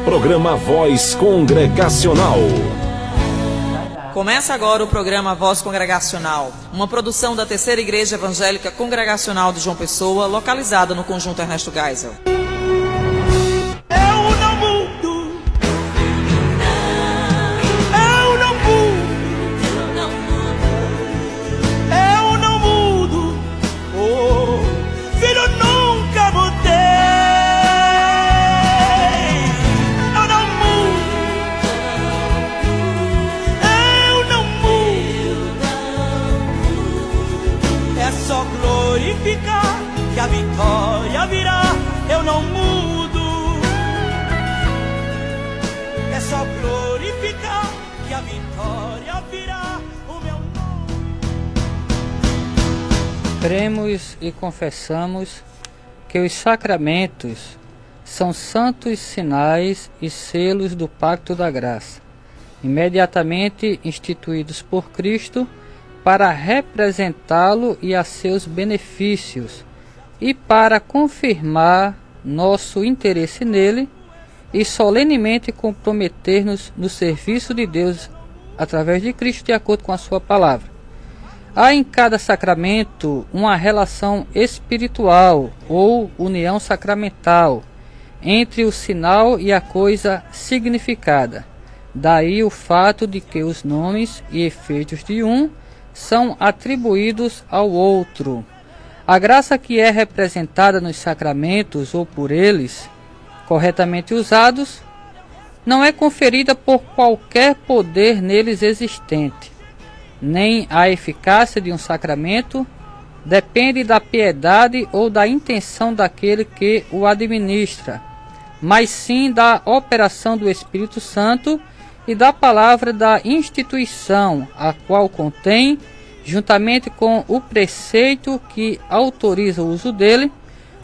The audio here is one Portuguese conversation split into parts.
Programa Voz Congregacional. Começa agora o programa Voz Congregacional, uma produção da Terceira Igreja Evangélica Congregacional de João Pessoa, localizada no Conjunto Ernesto Geisel. Que a vitória virá, eu não mudo. É só glorificar que a vitória virá, o meu nome. Cremos e confessamos que os sacramentos são santos sinais e selos do pacto da graça, imediatamente instituídos por Cristo para representá-lo e a seus benefícios, e para confirmar nosso interesse nele e solenemente comprometer-nos no serviço de Deus através de Cristo, de acordo com a sua palavra. Há em cada sacramento uma relação espiritual ou união sacramental entre o sinal e a coisa significada. Daí o fato de que os nomes e efeitos de um são atribuídos ao outro. A graça que é representada nos sacramentos ou por eles, corretamente usados, não é conferida por qualquer poder neles existente, nem a eficácia de um sacramento depende da piedade ou da intenção daquele que o administra, mas sim da operação do Espírito Santo e da palavra da instituição, a qual contém, juntamente com o preceito que autoriza o uso dele,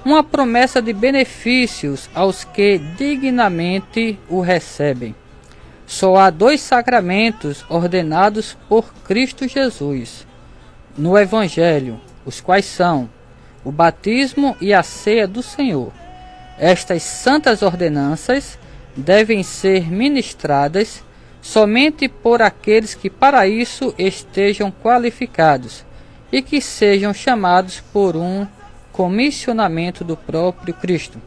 uma promessa de benefícios aos que dignamente o recebem. Só há dois sacramentos ordenados por Cristo Jesus no Evangelho, os quais são o batismo e a ceia do Senhor. Estas santas ordenanças devem ser ministradas somente por aqueles que para isso estejam qualificados e que sejam chamados por um comissionamento do próprio Cristo.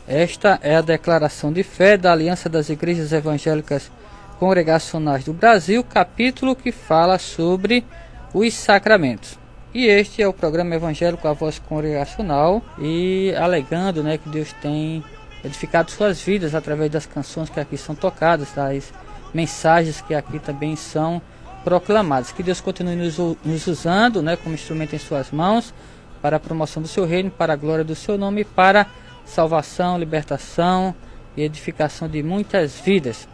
Esta é a declaração de fé da Aliança das Igrejas Evangélicas Congregacionais do Brasil, capítulo que fala sobre os sacramentos. E este é o programa evangélico A Voz Congregacional, e alegando, que Deus tem edificado suas vidas através das canções que aqui são tocadas, das mensagens que aqui também são proclamadas. Que Deus continue nos usando, como instrumento em suas mãos, para a promoção do seu reino, para a glória do seu nome, para salvação, libertação e edificação de muitas vidas.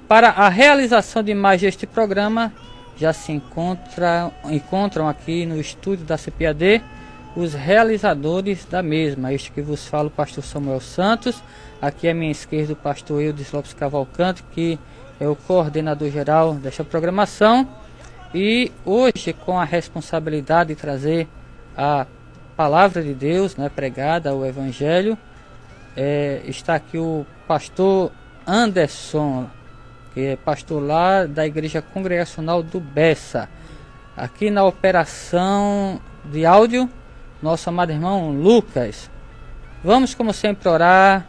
Para a realização de mais este programa, já se encontram aqui no estúdio da CPAD os realizadores da mesma. Este que vos fala, o pastor Samuel Santos. Aqui à minha esquerda o pastor Eudes Lopes Cavalcante, que é o coordenador geral desta programação, e hoje com a responsabilidade de trazer a palavra de Deus, pregada, o Evangelho, está aqui o pastor Anderson, que é pastor lá da Igreja Congregacional do Bessa. Aqui na operação de áudio, nosso amado irmão Lucas. Vamos, como sempre, orar,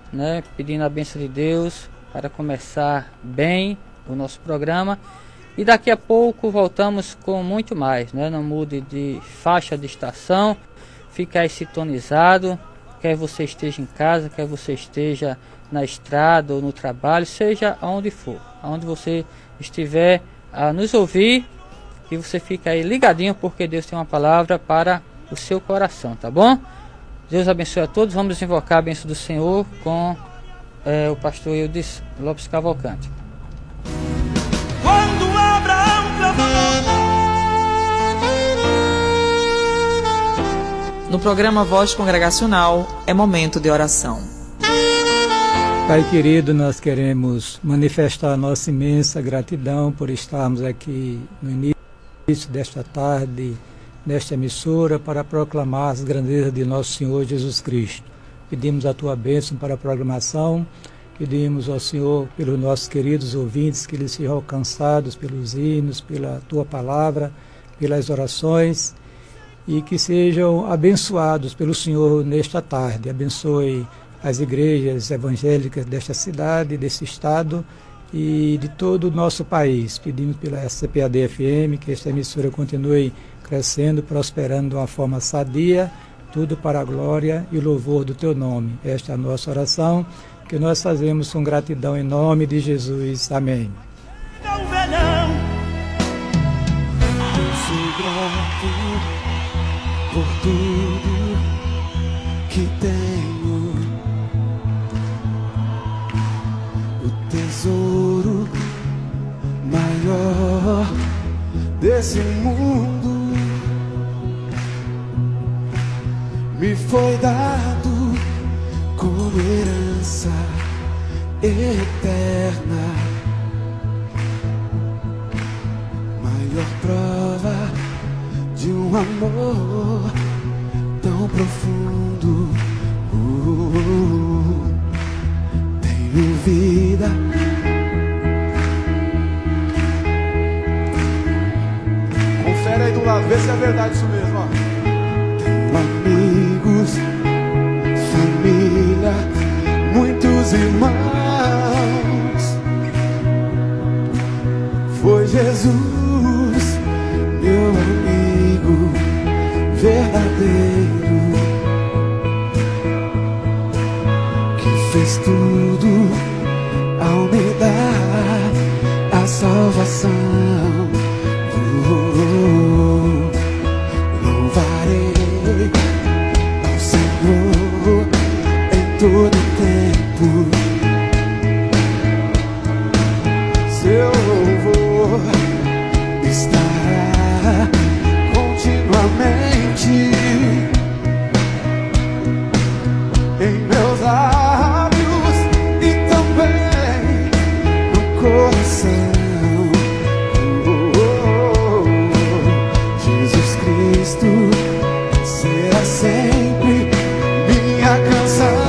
pedindo a bênção de Deus para começar bem o nosso programa, e daqui a pouco voltamos com muito mais, Não mude de faixa de estação, fique aí sintonizado, quer você esteja em casa, quer você esteja na estrada ou no trabalho, seja aonde for, aonde você estiver a nos ouvir, que você fique aí ligadinho, porque Deus tem uma palavra para o seu coração, tá bom? Deus abençoe a todos. Vamos invocar a bênção do Senhor com o pastor Eudes Lopes Cavalcante. Quando Abraão No programa Voz Congregacional, é momento de oração. Pai querido, nós queremos manifestar a nossa imensa gratidão por estarmos aqui no início desta tarde, nesta emissora, para proclamar as grandezas de nosso Senhor Jesus Cristo. Pedimos a tua bênção para a programação, Pedimos ao Senhor, pelos nossos queridos ouvintes, que eles sejam alcançados pelos hinos, pela Tua palavra, pelas orações, e que sejam abençoados pelo Senhor nesta tarde. Abençoe as igrejas evangélicas desta cidade, desse estado e de todo o nosso país. Pedimos pela CPAD-FM que esta emissora continue crescendo, prosperando de uma forma sadia, tudo para a glória e o louvor do Teu nome. Esta é a nossa oração, que nós fazemos com gratidão em nome de Jesus. Amém. Não verão. Eu sou grato por tudo que tenho. O tesouro maior desse mundo me foi dado como herança eterna. Maior prova de um amor tão profundo. Tenho vida, confere aí do lado, vê se é verdade isso mesmo, ó. tenho amigos, família, muitos irmãos. Foi Jesus, meu amigo verdadeiro, que fez tudo ao me dar a salvação. Louvarei ao Senhor em todo tempo. Seu louvor estará continuamente em meus lábios e também no coração. Jesus Cristo será sempre minha canção.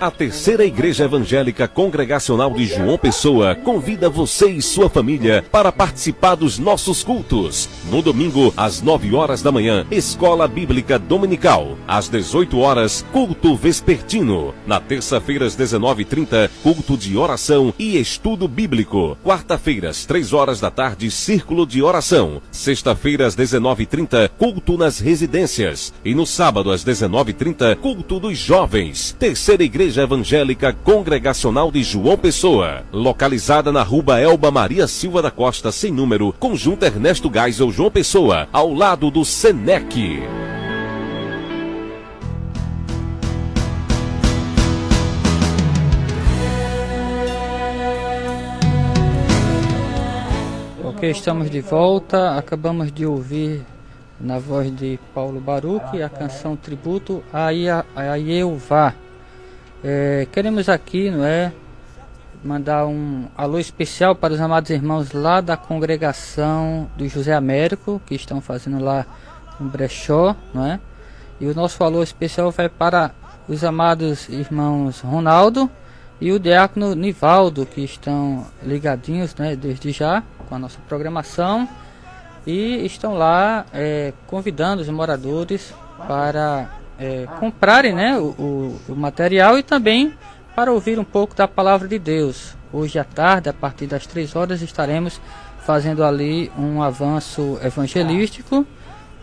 A Terceira Igreja Evangélica Congregacional de João Pessoa convida você e sua família para participar dos nossos cultos. No domingo, às 9 horas da manhã, Escola Bíblica Dominical. Às 18 horas, culto vespertino. Na terça-feira, às 19h30, culto de oração e estudo bíblico. Quarta-feiras, 3 horas da tarde, círculo de oração. Sexta-feira, às 19h30, culto nas residências. E no sábado, às 19h30, culto dos jovens. Terceira Igreja Evangélica Congregacional de João Pessoa, localizada na Rua Elba Maria Silva da Costa, sem número, Conjunto Ernesto Geisel, João Pessoa, ao lado do Senec. Ok, estamos de volta. Acabamos de ouvir na voz de Paulo Baruch a canção Tributo a Jeová. Queremos aqui, não é, mandar um alô especial para os amados irmãos lá da congregação do José Américo, que estão fazendo lá um brechó, não é? E o nosso alô especial vai para os amados irmãos Ronaldo e o diácono Nivaldo, que estão ligadinhos, né, desde já com a nossa programação e estão lá convidando os moradores para comprarem, né, o material e também para ouvir um pouco da palavra de Deus. Hoje à tarde, a partir das 3 horas, estaremos fazendo ali um avanço evangelístico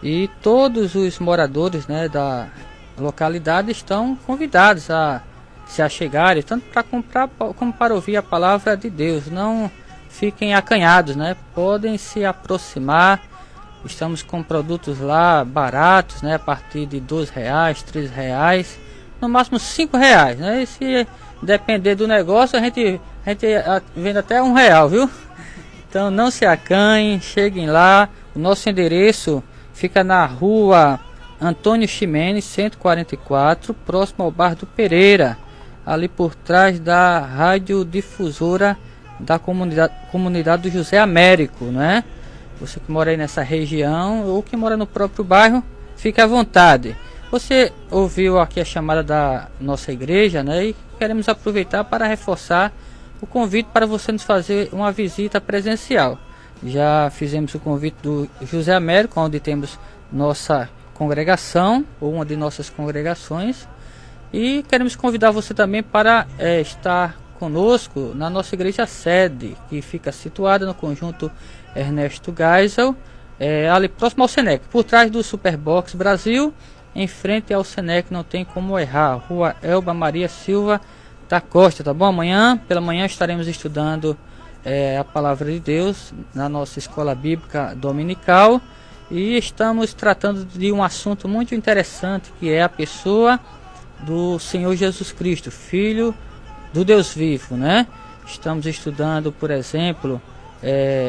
e todos os moradores, né, da localidade estão convidados a se achegarem, tanto para comprar como para ouvir a palavra de Deus. Não fiquem acanhados, né? Podem se aproximar. Estamos com produtos lá baratos, né? A partir de R$2, R$3, no máximo R$5, né? E se depender do negócio, a gente vende até R$1, viu? Então não se acanhem, cheguem lá. O nosso endereço fica na rua Antônio Ximenes, 144, próximo ao Bar do Pereira, ali por trás da radiodifusora da comunidade do José Américo, né? Você que mora aí nessa região ou que mora no próprio bairro, fique à vontade. Você ouviu aqui a chamada da nossa igreja, né? E queremos aproveitar para reforçar o convite para você nos fazer uma visita presencial. Já fizemos o convite do José Américo, onde temos nossa congregação, ou uma de nossas congregações. E queremos convidar você também para estar conosco na nossa igreja sede, que fica situada no Conjunto Ernesto Geisel, ali próximo ao Senec, por trás do Superbox Brasil, em frente ao Senec, não tem como errar, Rua Elba Maria Silva da Costa, tá bom? Pela manhã estaremos estudando a Palavra de Deus na nossa Escola Bíblica Dominical e estamos tratando de um assunto muito interessante, que é a pessoa do Senhor Jesus Cristo, Filho do Deus vivo, né? Estamos estudando, por exemplo,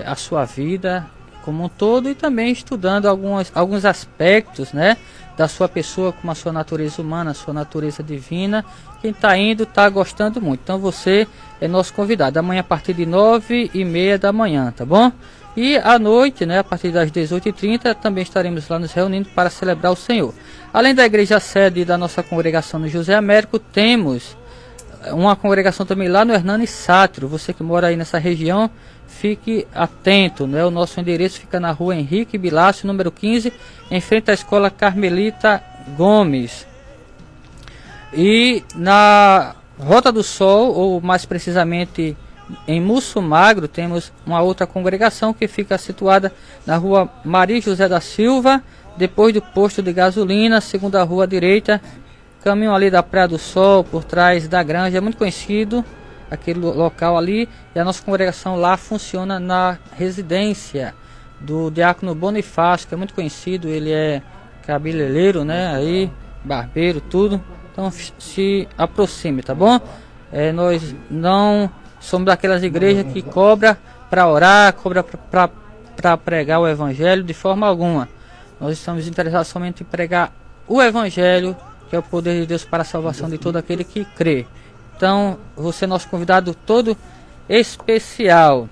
a sua vida como um todo e também estudando alguns aspectos, né, da sua pessoa, como a sua natureza humana, a sua natureza divina. Quem está indo está gostando muito. Então você é nosso convidado. Amanhã a partir de 9h30 da manhã, tá bom? E à noite, né, a partir das 18h30, também estaremos lá nos reunindo para celebrar o Senhor. Além da igreja sede da nossa congregação no José Américo, temos uma congregação também lá no Hernani Sátiro. Você que mora aí nessa região, fique atento, né? O nosso endereço fica na rua Henrique Bilácio, número 15, em frente à Escola Carmelita Gomes. E na Rota do Sol, ou mais precisamente em Musso Magro, temos uma outra congregação que fica situada na rua Maria José da Silva, depois do posto de gasolina, segunda rua à direita, caminho ali da Praia do Sol, por trás da Granja. É muito conhecido aquele local ali, e a nossa congregação lá funciona na residência do diácono Bonifácio, que é muito conhecido. Ele é cabeleireiro, né, aí, barbeiro, tudo. Então se aproxime, tá bom? Nós não somos daquelas igrejas que cobra para orar, cobra para pregar o evangelho, de forma alguma. Nós estamos interessados somente em pregar o evangelho, que é o poder de Deus para a salvação de todo aquele que crê. Então, você é nosso convidado todo especial.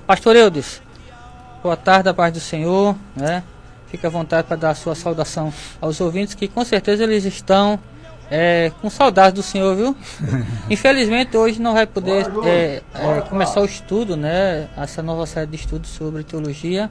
Pastor Eudes, boa tarde, a paz do Senhor, né? Fique à vontade para dar a sua saudação aos ouvintes, que com certeza eles estão com saudade do senhor, viu? Infelizmente hoje não vai poder começar o estudo, né? Essa nova série de estudos sobre teologia.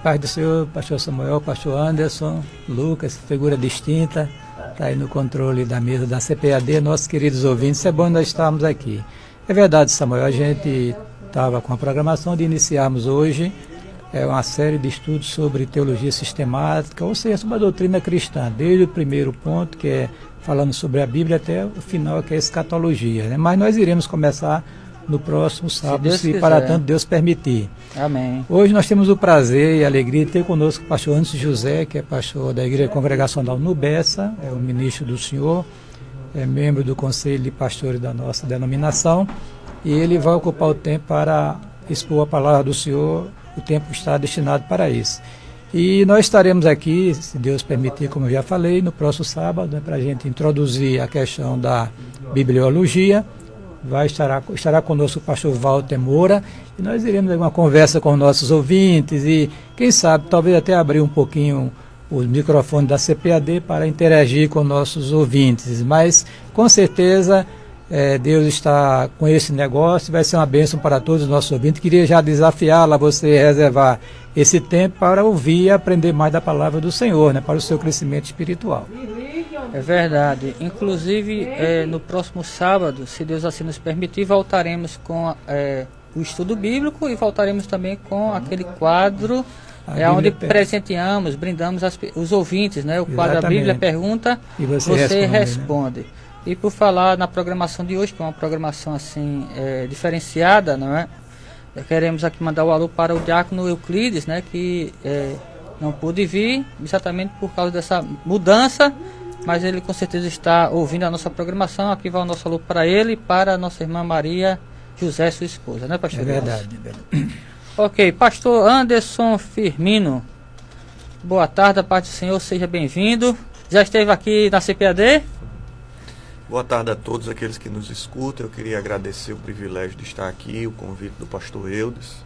Paz do Senhor, pastor Samuel, pastor Anderson, Lucas, figura distinta, está aí no controle da mesa da CPAD, nossos queridos ouvintes, é bom nós estarmos aqui. É verdade, Samuel, a gente estava com a programação de iniciarmos hoje uma série de estudos sobre teologia sistemática, ou seja, sobre a doutrina cristã, desde o primeiro ponto, que é falando sobre a Bíblia, até o final, que é a escatologia, né? Mas nós iremos começar no próximo sábado, se para tanto Deus permitir. Amém. Hoje nós temos o prazer e a alegria de ter conosco o pastor Anderson José, que é pastor da Igreja Congregacional no Bessa, é o ministro do Senhor, é membro do Conselho de Pastores da nossa denominação, e ele vai ocupar o tempo para expor a palavra do Senhor. O tempo está destinado para isso. E nós estaremos aqui, se Deus permitir, como eu já falei, no próximo sábado, né, para a gente introduzir a questão da bibliologia. Estará conosco o pastor Walter Moura, e nós iremos ter uma conversa com nossos ouvintes e, quem sabe, talvez até abrir um pouquinho o microfone da CPAD para interagir com nossos ouvintes. Mas, com certeza, Deus está com esse negócio, vai ser uma bênção para todos os nossos ouvintes. Queria já desafiá-la a você reservar esse tempo para ouvir e aprender mais da palavra do Senhor, né, para o seu crescimento espiritual. É verdade. Inclusive, no próximo sábado, se Deus assim nos permitir, voltaremos com o estudo bíblico e voltaremos também com aquele quadro onde presenteamos, brindamos os ouvintes, né? O quadro da Bíblia Pergunta e você responde. Né? E por falar na programação de hoje, que é uma programação assim diferenciada, não é? Queremos aqui mandar o alô para o diácono Euclides, né? Que não pôde vir exatamente por causa dessa mudança, mas ele com certeza está ouvindo a nossa programação. Aqui vai o nosso alô para ele e para a nossa irmã Maria José, sua esposa, né, pastor? É verdade, é verdade. Ok, pastor Anderson Firmino, boa tarde, a paz do Senhor, seja bem-vindo. Já esteve aqui na CPAD? Boa tarde a todos aqueles que nos escutam. Eu queria agradecer o privilégio de estar aqui, o convite do pastor Eudes,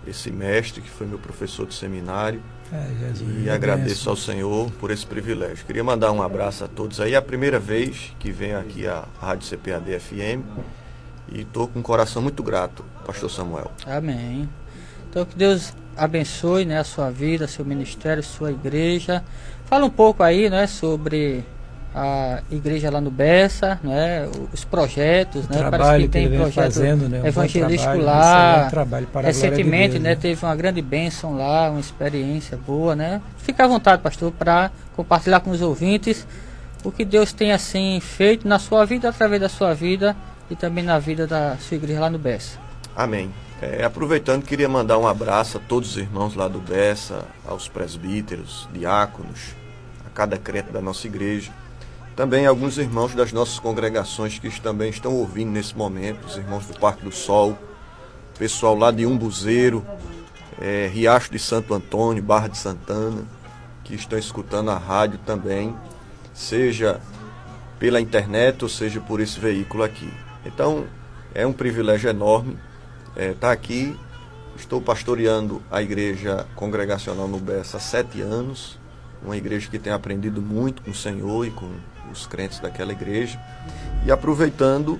esse mestre que foi meu professor de seminário. Jesus, e agradeço ao Senhor por esse privilégio. Queria mandar um abraço a todos aí. É a primeira vez que venho aqui à Rádio CPAD FM e estou com um coração muito grato, pastor Samuel. Amém. Então que Deus abençoe, né, a sua vida, seu ministério, sua igreja. Fala um pouco aí, né, sobre a igreja lá no Bessa, né, os projetos, né, parece que tem projeto fazendo, né, evangelístico lá. Recentemente, né, teve uma grande bênção lá, uma experiência boa, né. Fica à vontade, pastor, para compartilhar com os ouvintes o que Deus tem assim feito na sua vida, através da sua vida e também na vida da sua igreja lá no Bessa. Amém. Aproveitando, queria mandar um abraço a todos os irmãos lá do Bessa, aos presbíteros, diáconos, a cada crente da nossa igreja. Também alguns irmãos das nossas congregações que também estão ouvindo nesse momento, os irmãos do Parque do Sol, pessoal lá de Umbuzeiro, Riacho de Santo Antônio, Barra de Santana, que estão escutando a rádio também, seja pela internet ou seja por esse veículo aqui. Então, é um privilégio enorme estar aqui. Estou pastoreando a igreja congregacional no Bessa há 7 anos, uma igreja que tem aprendido muito com o Senhor e com os crentes daquela igreja. E aproveitando,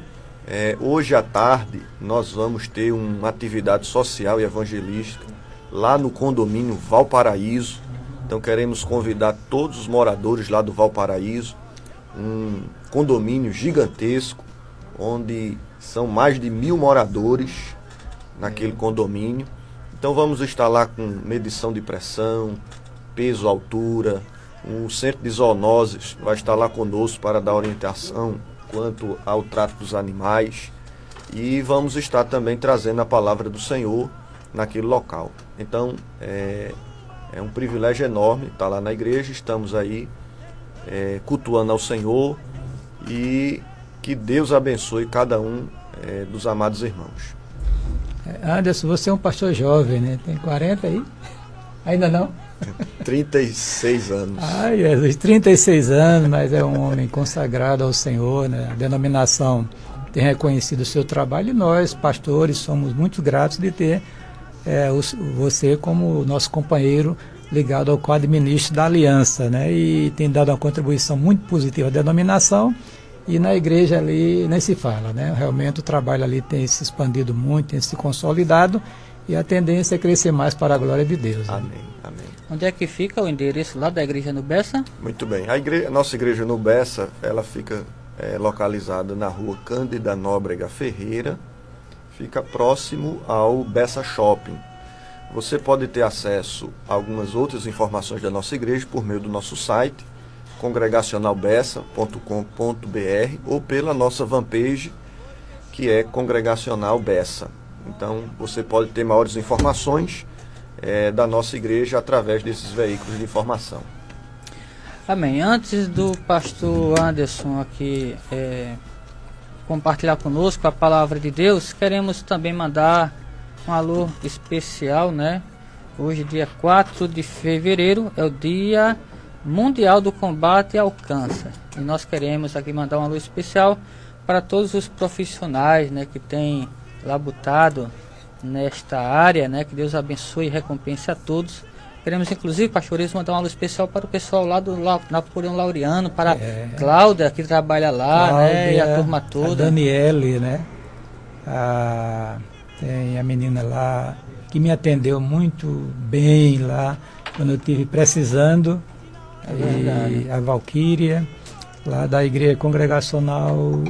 hoje à tarde nós vamos ter uma atividade social e evangelística lá no condomínio Valparaíso. Então queremos convidar todos os moradores lá do Valparaíso, um condomínio gigantesco, onde são mais de 1000 moradores naquele condomínio. Então vamos estar lá com medição de pressão, peso, altura. O centro de zoonoses vai estar lá conosco para dar orientação quanto ao trato dos animais. E vamos estar também trazendo a palavra do Senhor naquele local. Então, é um privilégio enorme estar lá na igreja. Estamos aí cultuando ao Senhor e que Deus abençoe cada um dos amados irmãos. Anderson, você é um pastor jovem, né? Tem 40 aí? Ainda não? 36 anos. Ai, Jesus, 36 anos, mas é um homem consagrado ao Senhor, né? A denominação tem reconhecido o seu trabalho e nós, pastores, somos muito gratos de ter você como nosso companheiro ligado ao quadro de ministros da Aliança, né? E tem dado uma contribuição muito positiva à denominação, e na igreja ali nem se fala, né? Realmente o trabalho ali tem se expandido muito, tem se consolidado, e a tendência é crescer mais para a glória de Deus. Amém, né? amém. Onde é que fica o endereço lá da igreja no Bessa? Muito bem. A nossa igreja no Bessa, ela fica localizada na rua Cândida Nóbrega Ferreira, fica próximo ao Bessa Shopping. Você pode ter acesso a algumas outras informações da nossa igreja por meio do nosso site, congregacionalbessa.com.br, ou pela nossa fanpage, que é Congregacional Bessa. Então, você pode ter maiores informações da nossa igreja através desses veículos de informação. Amém. Antes do pastor Anderson aqui compartilhar conosco a palavra de Deus, queremos também mandar um alô especial, né? Hoje, dia 4 de fevereiro, é o Dia Mundial do Combate ao Câncer. E nós queremos aqui mandar um alô especial para todos os profissionais, né, que têm labutado nesta área, né? Que Deus abençoe e recompense a todos. Queremos, inclusive, pastores, mandar um alô especial para o pessoal lá do Napoleão Laureano, para a Cláudia, que trabalha lá, Cláudia, né? E a turma toda. A Daniele, né? Tem a menina lá que me atendeu muito bem lá quando eu estive precisando. E a Valquíria, lá da igreja congregacional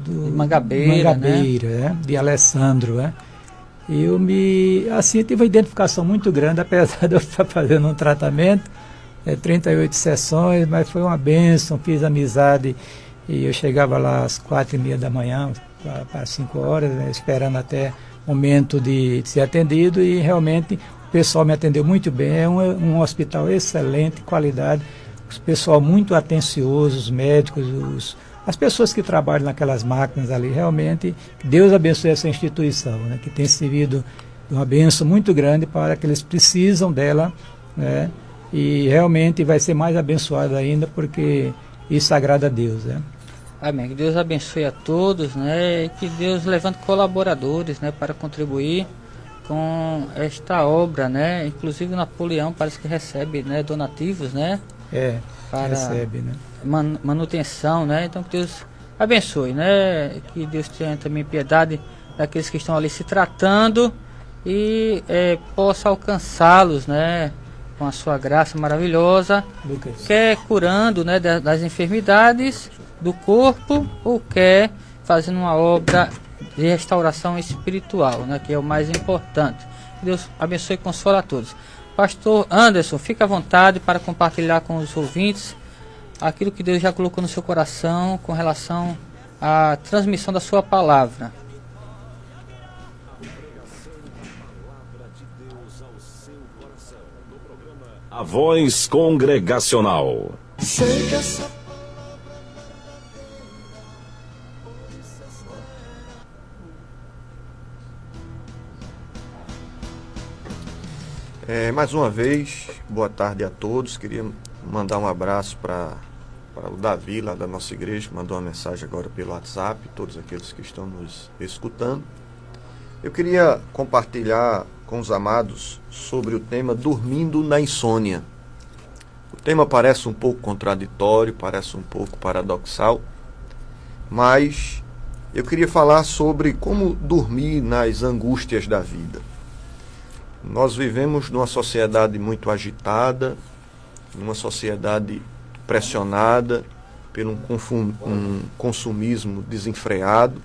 do Mangabeira, né? De Alessandro, né? Eu tive uma identificação muito grande, apesar de eu estar fazendo um tratamento, 38 sessões, mas foi uma bênção, fiz amizade, e eu chegava lá às 4h30 da manhã, para 5 horas, né, esperando até o momento de ser atendido, e realmente o pessoal me atendeu muito bem. É um hospital excelente, qualidade, o pessoal muito atencioso, os médicos, as pessoas que trabalham naquelas máquinas ali. Realmente, Deus abençoe essa instituição, né, que tem servido uma bênção muito grande para que eles precisam dela, né, e realmente vai ser mais abençoado ainda, porque isso agrada a Deus, né. Amém. Que Deus abençoe a todos, né, e que Deus levante colaboradores, né, para contribuir com esta obra, né. Inclusive o Napoleão parece que recebe, né, donativos, né, para recebe, né, manutenção, né. Então que Deus abençoe, né, que Deus tenha também piedade daqueles que estão ali se tratando e possa alcançá-los, né, com a sua graça maravilhosa, quer curando, né, das enfermidades do corpo, ou quer fazendo uma obra de restauração espiritual, né, que é o mais importante. Deus abençoe e console a todos. Pastor Anderson, fica à vontade para compartilhar com os ouvintes aquilo que Deus já colocou no seu coração com relação à transmissão da sua palavra. A Voz Congregacional. Sei que essa mais uma vez, boa tarde a todos. Queria mandar um abraço para o Davi, lá da nossa igreja, que mandou uma mensagem agora pelo WhatsApp, todos aqueles que estão nos escutando. Eu queria compartilhar com os amados sobre o tema Dormindo na Insônia. O tema parece um pouco contraditório, parece um pouco paradoxal, mas eu queria falar sobre como dormir nas angústias da vida. Nós vivemos numa sociedade muito agitada, numa sociedade pressionada por um consumismo desenfreado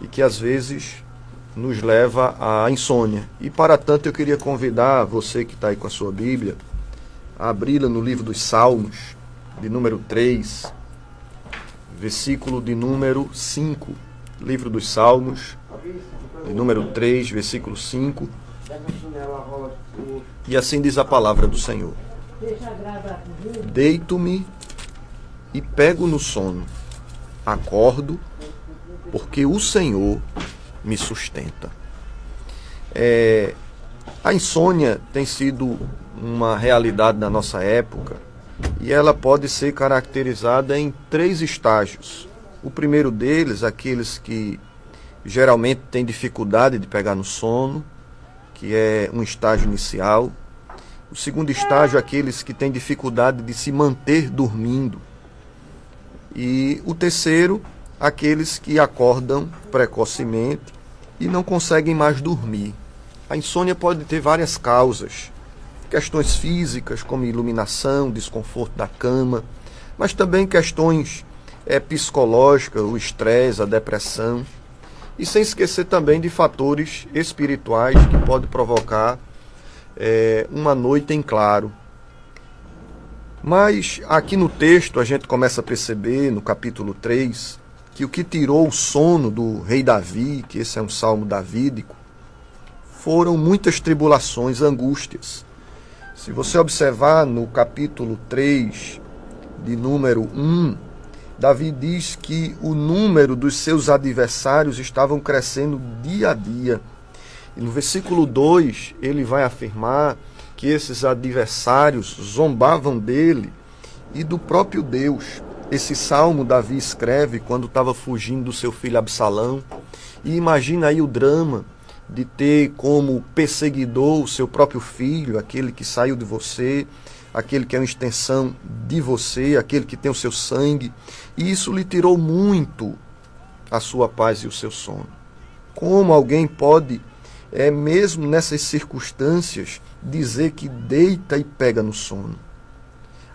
e que às vezes nos leva à insônia. E para tanto eu queria convidar você que está aí com a sua Bíblia a abri-la no livro dos Salmos, de número 3, versículo de número 5. Livro dos Salmos, de número 3, versículo 5. E assim diz a palavra do Senhor: deito-me e pego no sono, acordo, porque o Senhor me sustenta. A insônia tem sido uma realidade na nossa época e ela pode ser caracterizada em 3 estágios. O primeiro deles, aqueles que geralmente têm dificuldade de pegar no sono, que é um estágio inicial, O segundo estágio, aqueles que têm dificuldade de se manter dormindo. E o terceiro, aqueles que acordam precocemente e não conseguem mais dormir. A insônia pode ter várias causas. Questões físicas, como iluminação, desconforto da cama, mas também questões psicológicas, o estresse, a depressão. E sem esquecer também de fatores espirituais que podem provocar uma noite em claro. Mas aqui no texto a gente começa a perceber, no capítulo 3, que o que tirou o sono do rei Davi, que esse é um salmo davídico, foram muitas tribulações, angústias. Se você observar no capítulo 3, de número 1, Davi diz que o número dos seus adversários estavam crescendo dia a dia. E no versículo 2, ele vai afirmar que esses adversários zombavam dele e do próprio Deus. Esse salmo Davi escreve quando estava fugindo do seu filho Absalão. E imagina aí o drama de ter como perseguidor o seu próprio filho, aquele que saiu de você, aquele que é uma extensão de você, aquele que tem o seu sangue. E isso lhe tirou muito a sua paz e o seu sono. Como alguém pode, mesmo nessas circunstâncias, dizer que deita e pega no sono?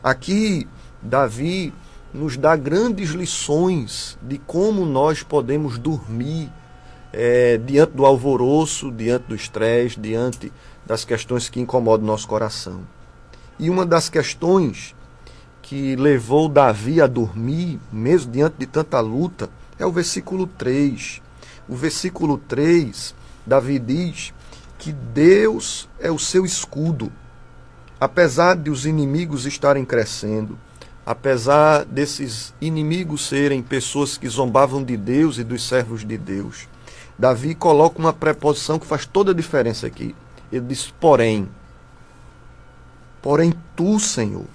Aqui, Davi nos dá grandes lições de como nós podemos dormir diante do alvoroço, diante do estresse, diante das questões que incomodam nosso coração. E uma das questões que levou Davi a dormir, mesmo diante de tanta luta, é o versículo 3. O versículo 3, Davi diz que Deus é o seu escudo. Apesar de os inimigos estarem crescendo, apesar desses inimigos serem pessoas que zombavam de Deus e dos servos de Deus, Davi coloca uma preposição que faz toda a diferença aqui. Ele diz, porém tu, Senhor,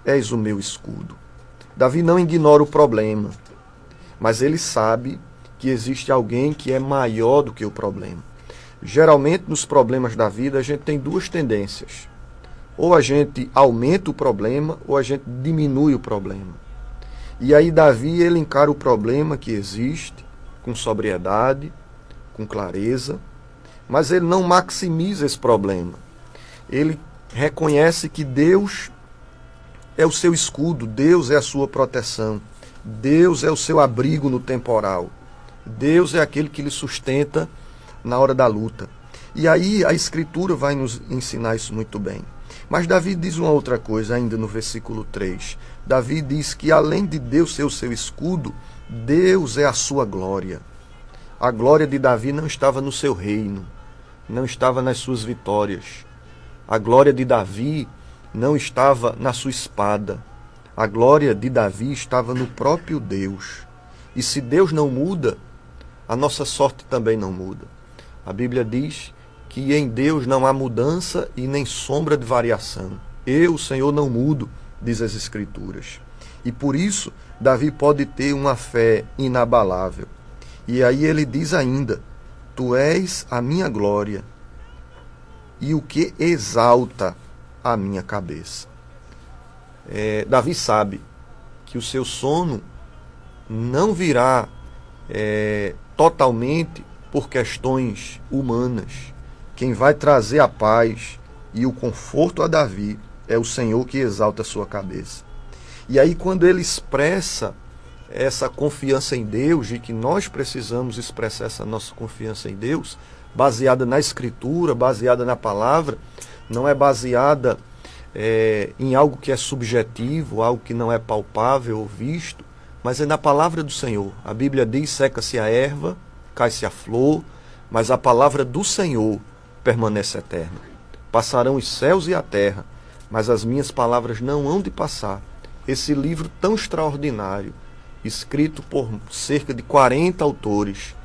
és o meu escudo. Davi não ignora o problema, mas ele sabe que existe alguém que é maior do que o problema. Geralmente, nos problemas da vida, a gente tem duas tendências. Ou a gente aumenta o problema, ou a gente diminui o problema. E aí Davi, ele encara o problema que existe com sobriedade, com clareza, mas ele não maximiza esse problema. Ele reconhece que Deus é o seu escudo, Deus é a sua proteção, Deus é o seu abrigo no temporal, Deus é aquele que lhe sustenta na hora da luta. E aí a Escritura vai nos ensinar isso muito bem. Mas Davi diz uma outra coisa ainda no versículo 3. Davi diz que além de Deus ser o seu escudo, Deus é a sua glória. A glória de Davi não estava no seu reino, não estava nas suas vitórias. A glória de Davi não estava na sua espada. A glória de Davi estava no próprio Deus. E se Deus não muda, a nossa sorte também não muda. A Bíblia diz que em Deus não há mudança e nem sombra de variação. Eu, Senhor, não mudo, diz as Escrituras. E por isso, Davi pode ter uma fé inabalável. E aí ele diz ainda, tu és a minha glória e o que exalta a minha cabeça. Davi sabe que o seu sono não virá totalmente por questões humanas. Quem vai trazer a paz e o conforto a Davi é o Senhor que exalta a sua cabeça. E aí quando ele expressa essa confiança em Deus, e que nós precisamos expressar essa nossa confiança em Deus, baseada na Escritura, baseada na palavra, não é baseada em algo que é subjetivo, algo que não é palpável ou visto, mas é na palavra do Senhor. A Bíblia diz, seca-se a erva, cai-se a flor, mas a palavra do Senhor permanece eterna. Passarão os céus e a terra, mas as minhas palavras não hão de passar. Esse livro tão extraordinário, escrito por cerca de 40 autores,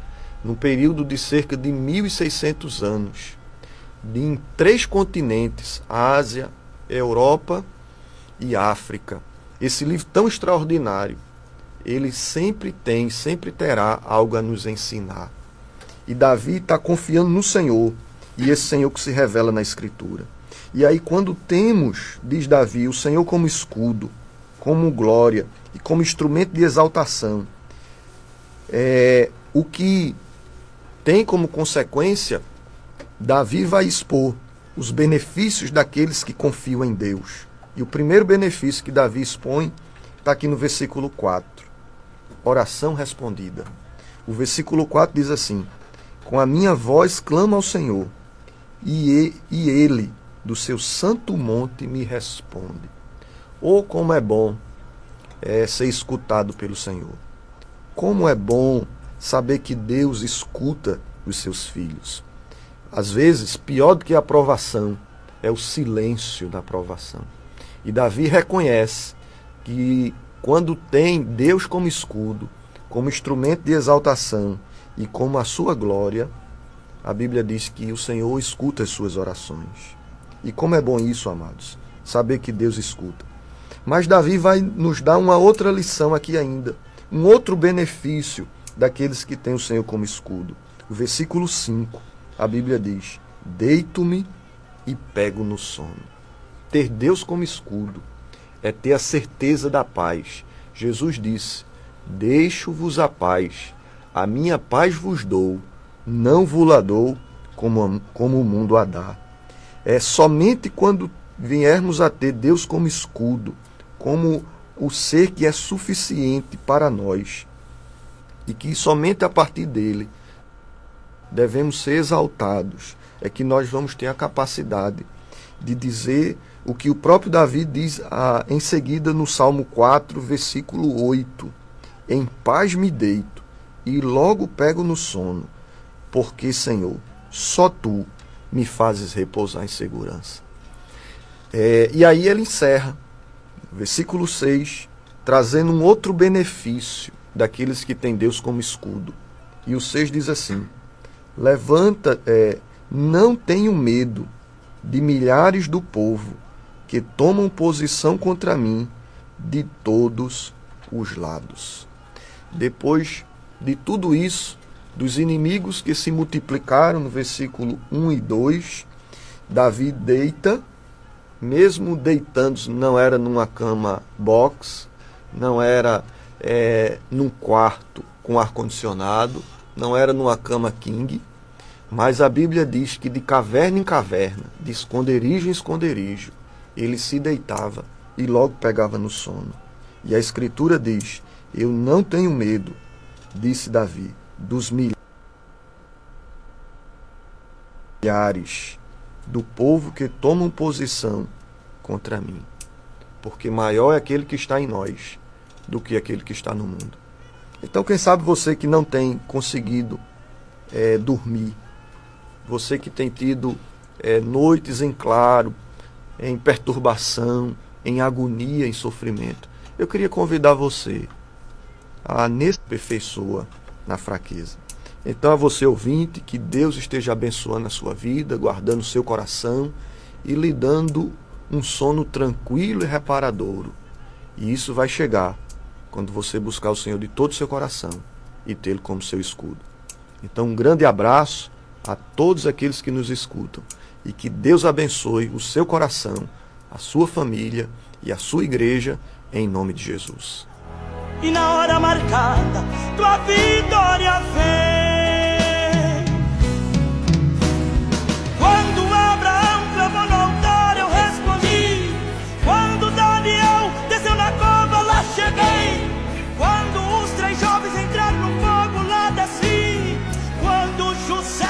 num período de cerca de 1.600 anos, em 3 continentes, Ásia, Europa e África. Esse livro tão extraordinário, ele sempre terá algo a nos ensinar. E Davi está confiando no Senhor, e esse Senhor que se revela na Escritura. E aí quando temos, diz Davi, o Senhor como escudo, como glória e como instrumento de exaltação, o que tem como consequência, Davi vai expor os benefícios daqueles que confiam em Deus. E o primeiro benefício que Davi expõe está aqui no versículo 4. Oração respondida. O versículo 4 diz assim: com a minha voz clamo ao Senhor, e Ele, do seu santo monte, me responde. Oh, como é bom ser escutado pelo Senhor. Como é bom saber que Deus escuta os seus filhos. Às vezes, pior do que a aprovação é o silêncio da aprovação. E Davi reconhece que quando tem Deus como escudo, como instrumento de exaltação e como a sua glória, a Bíblia diz que o Senhor escuta as suas orações. E como é bom isso, amados, saber que Deus escuta. Mas Davi vai nos dar uma outra lição aqui ainda, um outro benefício daqueles que têm o Senhor como escudo. O versículo 5, a Bíblia diz: deito-me e pego no sono. Ter Deus como escudo é ter a certeza da paz. Jesus disse: deixo-vos a paz, a minha paz vos dou, não vos-la dou como o mundo a dá. É somente quando viermos a ter Deus como escudo, como o ser que é suficiente para nós, e que somente a partir dele devemos ser exaltados, é que nós vamos ter a capacidade de dizer o que o próprio Davi diz em seguida no Salmo 4, versículo 8. Em paz me deito e logo pego no sono, porque, Senhor, só Tu me fazes repousar em segurança. E aí ele encerra, versículo 6, trazendo um outro benefício daqueles que têm Deus como escudo. E o 6 diz assim: levanta, não tenho medo de milhares do povo que tomam posição contra mim de todos os lados. Depois de tudo isso, dos inimigos que se multiplicaram, no versículo 1 e 2, Davi deita, mesmo deitando, não era numa cama box, não era num quarto com ar-condicionado, não era numa cama king, mas a Bíblia diz que de caverna em caverna, de esconderijo em esconderijo, ele se deitava e logo pegava no sono. E a Escritura diz: eu não tenho medo, disse Davi, dos milhares do povo que tomam posição contra mim, porque maior é aquele que está em nós do que aquele que está no mundo. Então, quem sabe você que não tem conseguido dormir, você que tem tido noites em claro, em perturbação, em agonia, em sofrimento, eu queria convidar você a nesse aperfeiçoa na fraqueza. Então, a você ouvinte, que Deus esteja abençoando a sua vida, guardando o seu coração e lhe dando um sono tranquilo e reparadouro. E isso vai chegar quando você buscar o Senhor de todo o seu coração e tê-lo como seu escudo. Então, um grande abraço a todos aqueles que nos escutam e que Deus abençoe o seu coração, a sua família e a sua igreja, em nome de Jesus. E na hora marcada, tua vitória vem. Quando Abraão clamou no altar, eu respondi. Quando Daniel desceu na cova, lá cheguei. Quando os 3 jovens entraram no fogo, lá desci. Quando José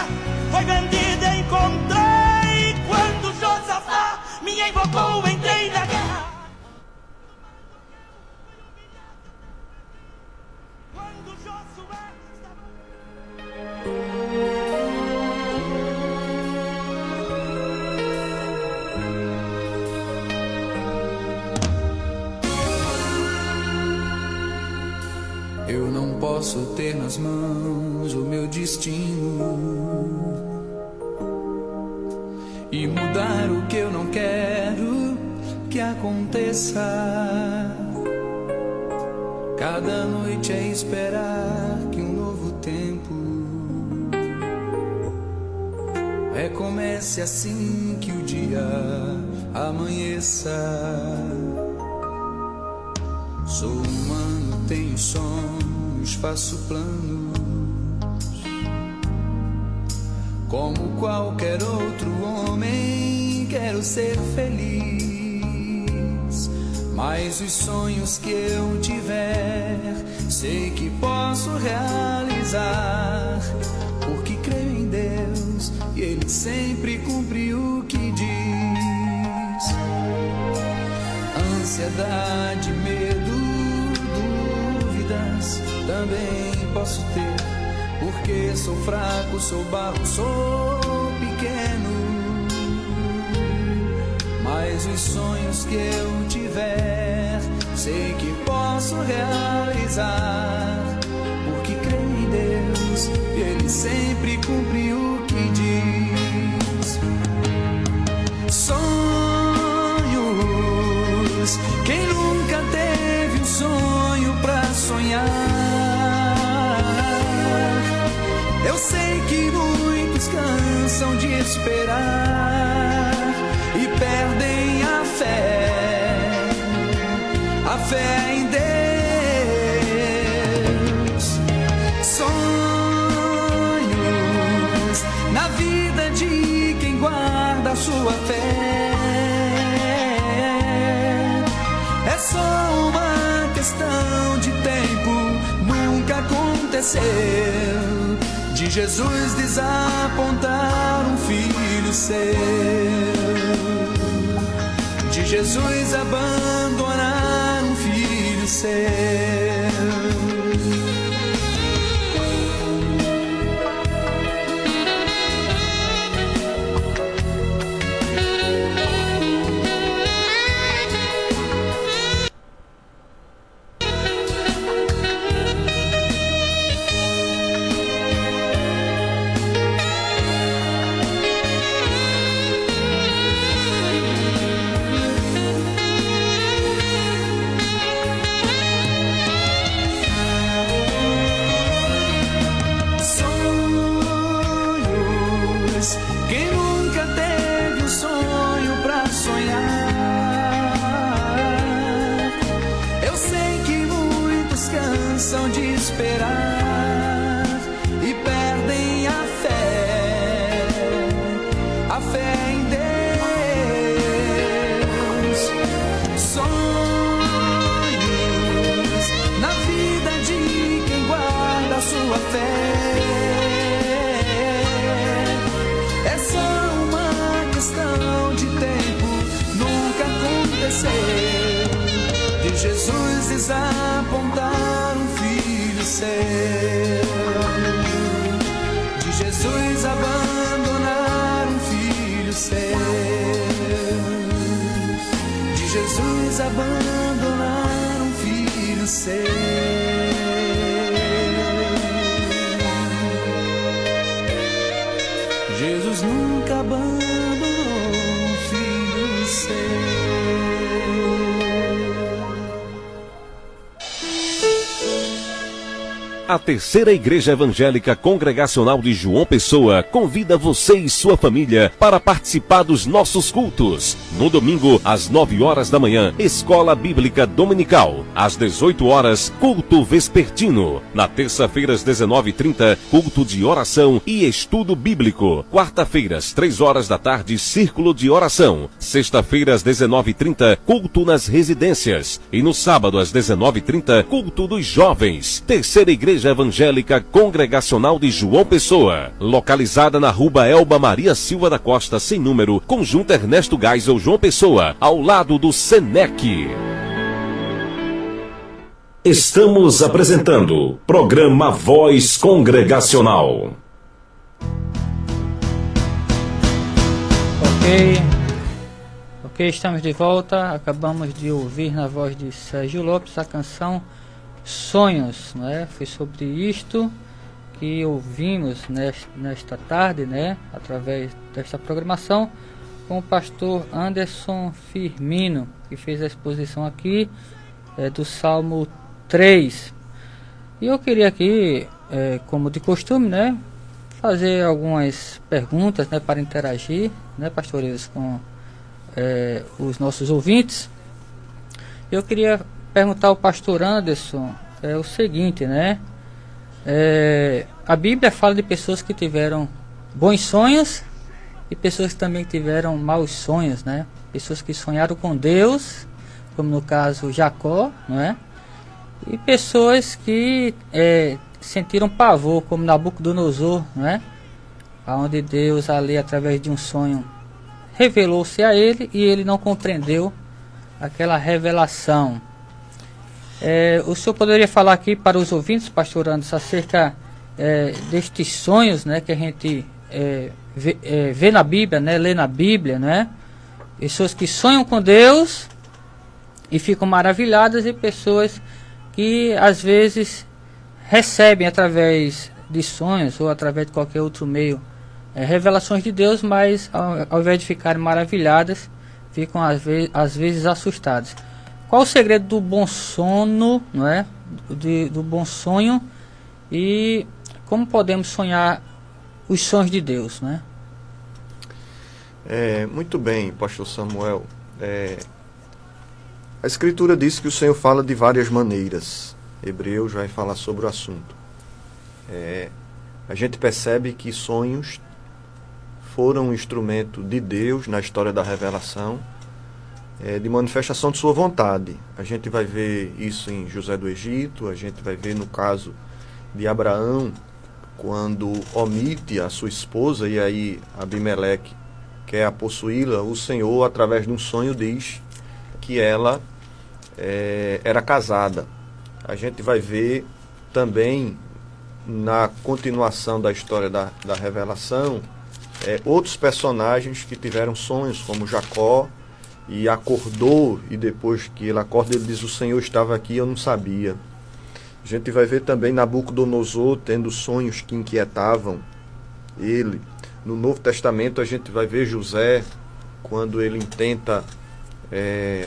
foi vendido, encontrei. Quando Josafá me invocou, entrei na guerra. Quando Josué Eu não posso ter nas mãos o meu destino e mudar o que eu não quero que aconteça. Cada noite é esperar que um novo tempo recomece assim que o dia amanheça. Sou humano, tenho sonhos, faço planos, como qualquer outro homem, quero ser feliz. Mas os sonhos que eu tiver, sei que posso realizar, porque creio em Deus e Ele sempre cumpre o que diz. Ansiedade, medo, dúvidas também posso ter, porque sou fraco, sou barro, sou pequeno. Mas os sonhos que eu tiver, sei que posso realizar, porque creio em Deus e Ele sempre cumpre o que diz. Sonhos, quem nunca teve um sonho pra sonhar? Eu sei que muitos cansam de esperar e perdem a fé em Deus. Sonhos na vida de quem guarda a sua fé, é só uma questão de tempo. Nunca aconteceu de Jesus desapontar um filho seu, de Jesus abandonar um filho seu. De esperar e perdem a fé em Deus. Sonhos na vida de quem guarda a sua fé, é só uma questão de tempo. Nunca aconteceu de Jesus desapontar um filho seu, de Jesus abandonar um filho seu, de Jesus abandonar um filho seu. Jesus nunca abandonou um filho seu. A Terceira Igreja Evangélica Congregacional de João Pessoa convida você e sua família para participar dos nossos cultos. No domingo, às 9 horas da manhã, Escola Bíblica Dominical. Às 18 horas, culto vespertino. Na terça-feira, às 19h30, culto de oração e estudo bíblico. Quarta-feira, às 3 horas da tarde, círculo de oração. Sexta-feira, às 19h30, culto nas residências. E no sábado, às 19h30, culto dos jovens. Terceira Igreja Evangélica Congregacional de João Pessoa, localizada na Rua Elba Maria Silva da Costa, sem número, Conjunto Ernesto Geisel, João Pessoa, ao lado do Senec. Estamos apresentando programa Voz Congregacional. Ok, estamos de volta. Acabamos de ouvir na voz de Sérgio Lopes a canção Sonhos, né? Foi sobre isto que ouvimos nesta tarde, né? Através desta programação, com o pastor Anderson Firmino, que fez a exposição aqui do Salmo 3. E eu queria aqui, como de costume, né, fazer algumas perguntas, né, para interagir né, pastor Eudes, com os nossos ouvintes. Eu queria perguntar ao pastor Anderson o seguinte, né? A Bíblia fala de pessoas que tiveram bons sonhos e pessoas que também tiveram maus sonhos, né? Pessoas que sonharam com Deus, como no caso Jacó, não é? E pessoas que sentiram pavor, como Nabucodonosor, não é? Onde Deus ali, através de um sonho, revelou-se a ele e ele não compreendeu aquela revelação. O senhor poderia falar aqui para os ouvintes, pastor Anderson, acerca destes sonhos, né, que a gente vê na Bíblia, né, lê na Bíblia, né? Pessoas que sonham com Deus e ficam maravilhadas, e pessoas que às vezes recebem através de sonhos ou através de qualquer outro meio revelações de Deus, mas ao invés de ficarem maravilhadas, ficam às vezes assustadas. Qual o segredo do bom sono, não é? Do bom sonho, e como podemos sonhar os sonhos de Deus, né? Muito bem, pastor Samuel. A Escritura diz que o Senhor fala de várias maneiras. Hebreus vai falar sobre o assunto. A gente percebe que sonhos foram um instrumento de Deus na história da revelação, de manifestação de sua vontade. A gente vai ver isso em José do Egito, a gente vai ver no caso de Abraão, quando omite a sua esposa e aí Abimeleque quer a possuí-la, o Senhor, através de um sonho, diz que ela era casada. A gente vai ver também, na continuação da história da revelação, outros personagens que tiveram sonhos, como Jacó, e acordou, e depois que ele acorda, ele diz: o Senhor estava aqui, eu não sabia. A gente vai ver também Nabucodonosor tendo sonhos que inquietavam ele. No Novo Testamento a gente vai ver José, quando ele tenta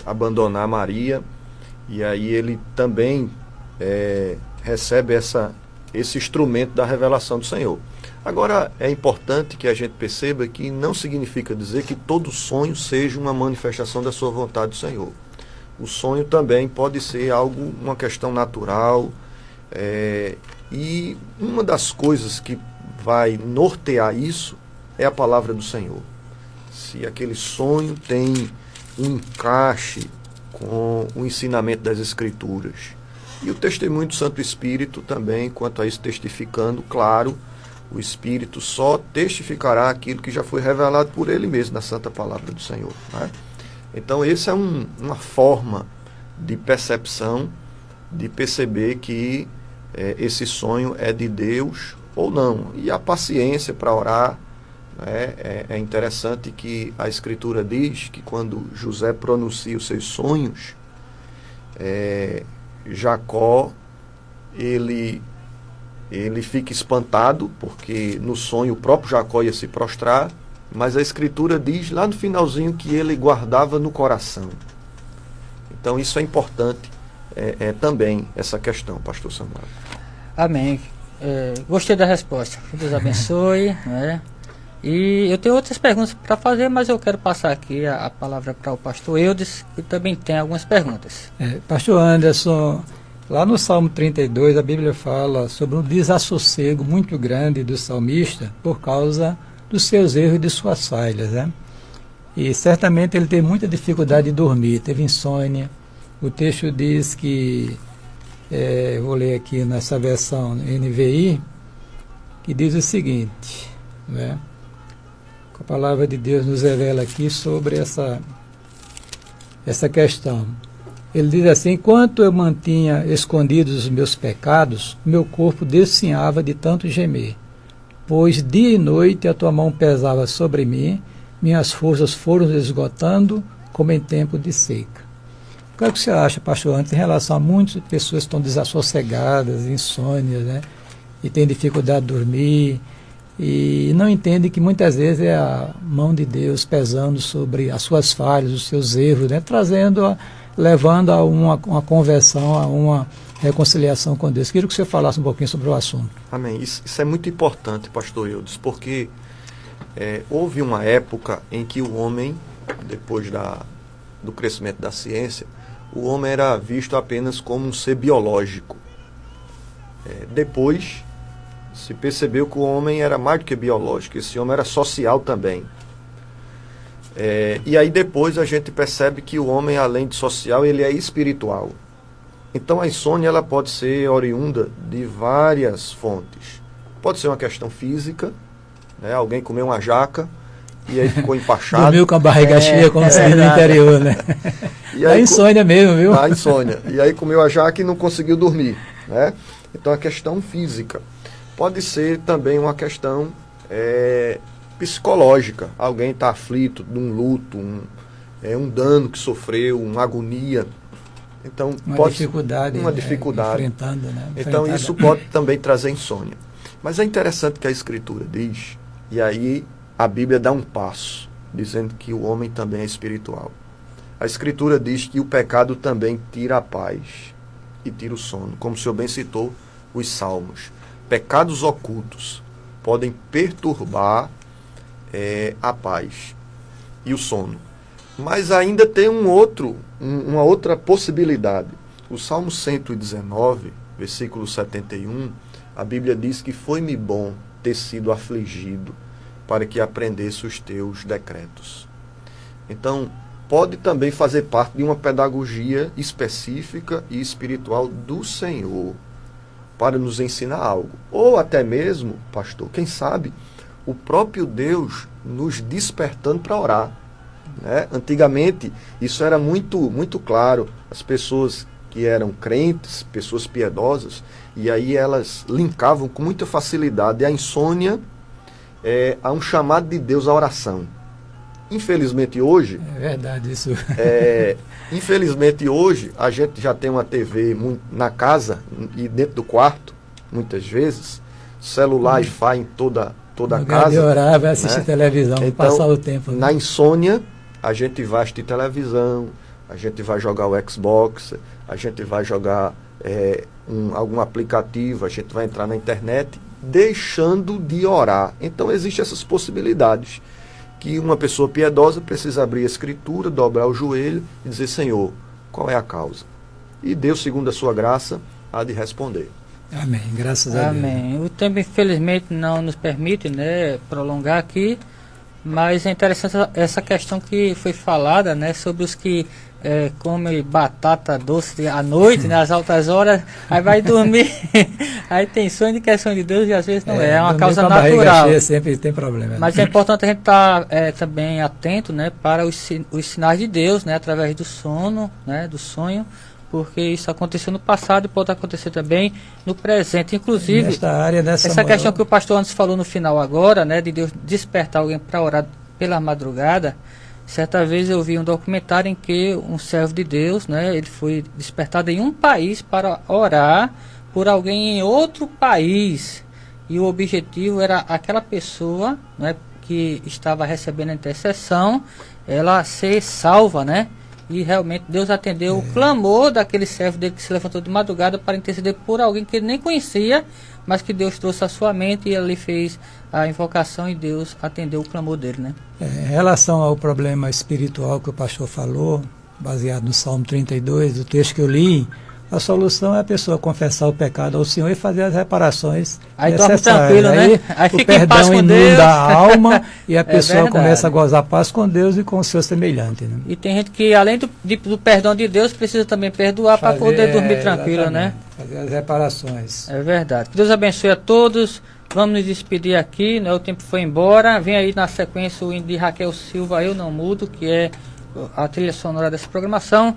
abandonar Maria, e aí ele também recebe esse instrumento da revelação do Senhor. Agora, é importante que a gente perceba que não significa dizer que todo sonho seja uma manifestação da sua vontade do Senhor. O sonho também pode ser uma questão natural, e uma das coisas que vai nortear isso é a palavra do Senhor. Se aquele sonho tem um encaixe com o ensinamento das Escrituras. E o testemunho do Santo Espírito também, quanto a isso, testificando, claro, o Espírito só testificará aquilo que já foi revelado por ele mesmo na Santa Palavra do Senhor, né? Então, essa é uma forma de percepção, de perceber que esse sonho é de Deus ou não. E a paciência para orar, né? É interessante que a Escritura diz que quando José pronuncia os seus sonhos, Jacó, ele fica espantado, porque no sonho o próprio Jacó ia se prostrar, mas a Escritura diz lá no finalzinho que ele guardava no coração. Então isso é importante também, essa questão, pastor Samuel. Amém. Gostei da resposta. Que Deus abençoe, né? E eu tenho outras perguntas para fazer, mas eu quero passar aqui a palavra para o pastor Eudes, que também tem algumas perguntas. Pastor Anderson, lá no Salmo 32, a Bíblia fala sobre um desassossego muito grande do salmista por causa dos seus erros e de suas falhas, né? E certamente ele teve muita dificuldade de dormir, teve insônia. O texto diz que, vou ler aqui nessa versão NVI, que diz o seguinte, né? A palavra de Deus nos revela aqui sobre essa questão. Ele diz assim: enquanto eu mantinha escondidos os meus pecados, meu corpo desfinhava de tanto gemer. Pois dia e noite a tua mão pesava sobre mim, minhas forças foram esgotando como em tempo de seca. O que é que você acha, pastor Anderson, em relação a muitas pessoas que estão desassossegadas, insônias, né? E têm dificuldade de dormir, e não entende que muitas vezes é a mão de Deus pesando sobre as suas falhas, os seus erros, né? Levando a uma conversão, a uma reconciliação com Deus. Queria que você falasse um pouquinho sobre o assunto. Amém. Isso é muito importante, pastor Eudes, porque houve uma época em que o homem, depois do crescimento da ciência, o homem era visto apenas como um ser biológico. Depois se percebeu que o homem era mais do que biológico, esse homem era social também. E aí depois a gente percebe que o homem, além de social, ele é espiritual. Então a insônia ela pode ser oriunda de várias fontes. Pode ser uma questão física, né? Alguém comeu uma jaca e aí ficou empachado. Dormiu com a barriga cheia, como se diz no interior, né? E aí, a insônia mesmo, viu? A insônia. E aí comeu a jaca e não conseguiu dormir, né? Então a questão física. Pode ser também uma questão psicológica. Alguém está aflito de um luto, um dano que sofreu, uma agonia. Então, uma dificuldade. Enfrentando, né? Então isso pode também trazer insônia. Mas é interessante que a Escritura diz, e aí a Bíblia dá um passo, dizendo que o homem também é espiritual. A Escritura diz que o pecado também tira a paz e tira o sono, como o senhor bem citou os Salmos. Pecados ocultos podem perturbar a paz e o sono. Mas ainda tem uma outra possibilidade. O Salmo 119, versículo 71, a Bíblia diz que foi-me bom ter sido afligido para que aprendesse os teus decretos. Então, pode também fazer parte de uma pedagogia específica e espiritual do Senhor para nos ensinar algo. Ou até mesmo, pastor, quem sabe, o próprio Deus nos despertando para orar. Né? Antigamente, isso era muito claro. As pessoas que eram crentes, pessoas piedosas, e aí elas linkavam com muita facilidade a insônia a um chamado de Deus à oração. Infelizmente hoje... É verdade isso. Infelizmente hoje, a gente já tem uma TV na casa e dentro do quarto, muitas vezes, celular e Wi-Fi em toda a casa. De orar, vai assistir televisão, então, passar o tempo. Né? Na insônia, a gente vai assistir televisão, a gente vai jogar o Xbox, a gente vai jogar algum aplicativo, a gente vai entrar na internet, deixando de orar. Então, existem essas possibilidades, que uma pessoa piedosa precisa abrir a Escritura, dobrar o joelho e dizer, Senhor, qual é a causa? E Deus, segundo a sua graça, há de responder. Amém, graças a Deus. Amém. O tempo, infelizmente, não nos permite, né, prolongar aqui, mas é interessante essa questão que foi falada, né, sobre os que comem batata doce à noite, nas altas horas, aí vai dormir, aí tem sonho de questão de Deus e às vezes não é uma causa natural. Cheia sempre tem problema. Mas é importante a gente estar também atento, né, para os sinais de Deus, né, através do sono, né, do sonho, porque isso aconteceu no passado e pode acontecer também no presente. Inclusive, essa questão que o pastor antes falou no final agora, né, de Deus despertar alguém para orar pela madrugada. Certa vez eu vi um documentário em que um servo de Deus, né, ele foi despertado em um país para orar por alguém em outro país. E o objetivo era aquela pessoa, né, que estava recebendo a intercessão, ela ser salva, né? E realmente Deus atendeu o clamor daquele servo dele que se levantou de madrugada para interceder por alguém que ele nem conhecia, mas que Deus trouxe à sua mente e ele fez a invocação e Deus atendeu o clamor dele, né? Em relação ao problema espiritual que o pastor falou, baseado no Salmo 32, do texto que eu li, a solução é a pessoa confessar o pecado ao Senhor e fazer as reparações aí necessárias. Tranquilo, né? Aí o perdão inunda a alma e a pessoa começa a gozar paz com Deus e com o seu semelhante. Né? E tem gente que, além do perdão de Deus, precisa também perdoar para poder dormir tranquilo, né? Fazer as reparações. É verdade. Que Deus abençoe a todos. Vamos nos despedir aqui, né? O tempo foi embora. Vem aí na sequência o hino de Raquel Silva, Eu Não Mudo, que é a trilha sonora dessa programação.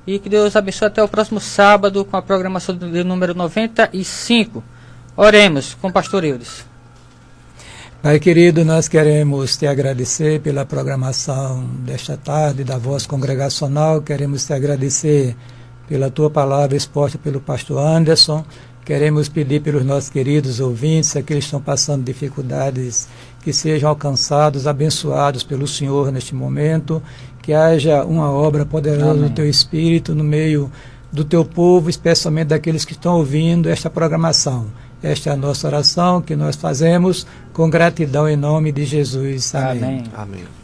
E que Deus abençoe até o próximo sábado com a programação do número 95. Oremos com o pastor Eudes. Pai querido, nós queremos te agradecer pela programação desta tarde da Voz Congregacional. Queremos te agradecer pela tua palavra exposta pelo pastor Anderson. Queremos pedir pelos nossos queridos ouvintes, aqueles que estão passando dificuldades, que sejam alcançados, abençoados pelo Senhor neste momento, que haja uma obra poderosa do teu Espírito no meio do teu povo, especialmente daqueles que estão ouvindo esta programação. Esta é a nossa oração que nós fazemos com gratidão em nome de Jesus. Amém. Amém. Amém.